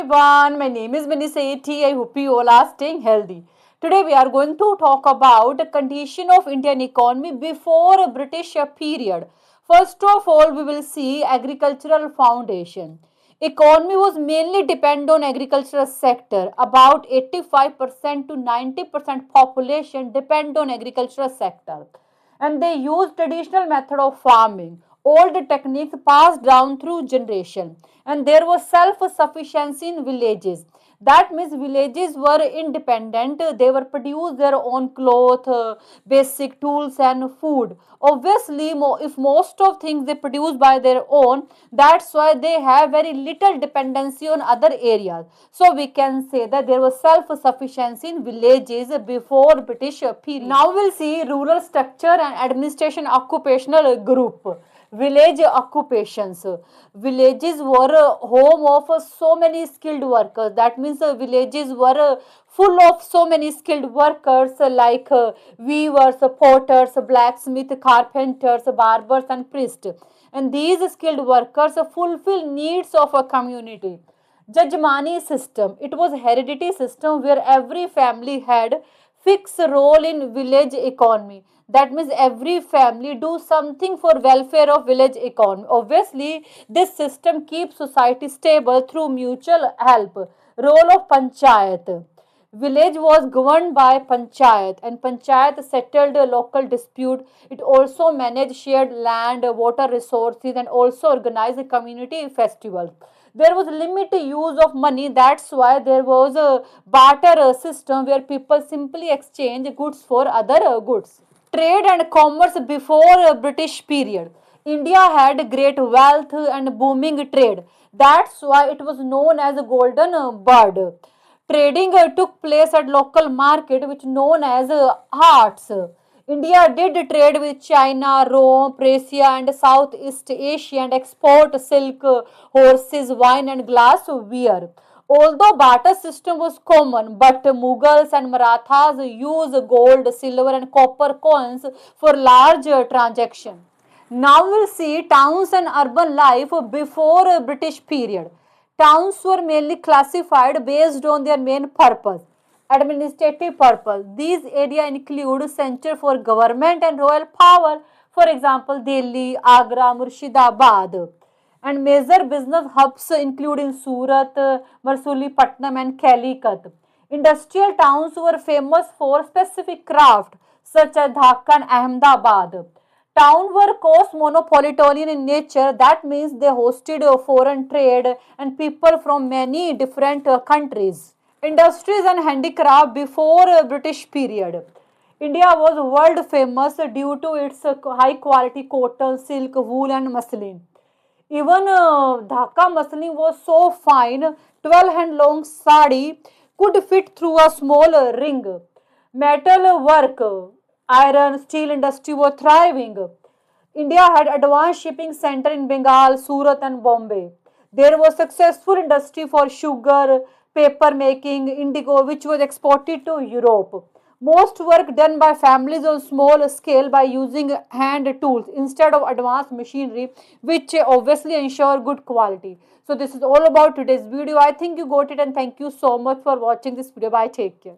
everyone, my name is Mini Sethi. I hope you all are staying healthy. Today we are going to talk about the condition of Indian economy before a British period. First of all, we will see agricultural foundation. Economy was mainly dependent on agricultural sector. About 85% to 90% population depend on agricultural sector, and they use traditional method of farming, old techniques passed down through generation, and there was self sufficiency in villages. That means villages were independent, they were produce their own cloth, basic tools and food. Obviously, if most of things they produce by their own, that's why they have very little dependency on other areas. So we can say that there was self sufficiency in villages before British period. Now we'll see rural structure and administration occupational group. Village occupations. Villages were home of so many skilled workers. That means villages were full of so many skilled workers like weavers, potters, blacksmith, carpenters, barbers and priests. And these skilled workers fulfill needs of a community. Jajmani system. It was hereditary system where every family had fixed role in village economy. That means every family do something for welfare of village economy. Obviously, this system keeps society stable through mutual help. Role of panchayat. Village was governed by panchayat, and panchayat settled a local dispute. It also managed shared land, water resources, and also organized community festivals. There was limited use of money. That's why there was a barter system where people simply exchange goods for other goods. Trade and commerce before British period. India had great wealth and booming trade. That's why it was known as a golden bird. Trading took place at local market which known as Hearts. India did trade with China, Rome, Persia and Southeast Asia and export silk, horses, wine and glassware. Although barter system was common, but Mughals and Marathas used gold, silver and copper coins for large transactions. Now we'll see towns and urban life before British period. Towns were mainly classified based on their main purpose. Administrative purpose. These areas include center for government and royal power, for example, Delhi, Agra, Murshidabad. And major business hubs including Surat, Patnam and Calicut. Industrial towns were famous for specific craft such as Dhaka and Ahmedabad. Towns were cosmopolitan in nature. That means they hosted foreign trade and people from many different countries. Industries and handicraft before British period. India was world famous due to its high quality cotton, silk, wool and muslin. Even Dhaka muslin was so fine, 12 hand long sari could fit through a small ring. Metal work, iron, steel industry were thriving. India had advanced shipping center in Bengal, Surat and Bombay. There was successful industry for sugar, paper making, indigo which was exported to Europe. Most work done by families on small scale by using hand tools instead of advanced machinery, which obviously ensure good quality. So this is all about today's video. I think you got it and thank you so much for watching this video. Bye, take care.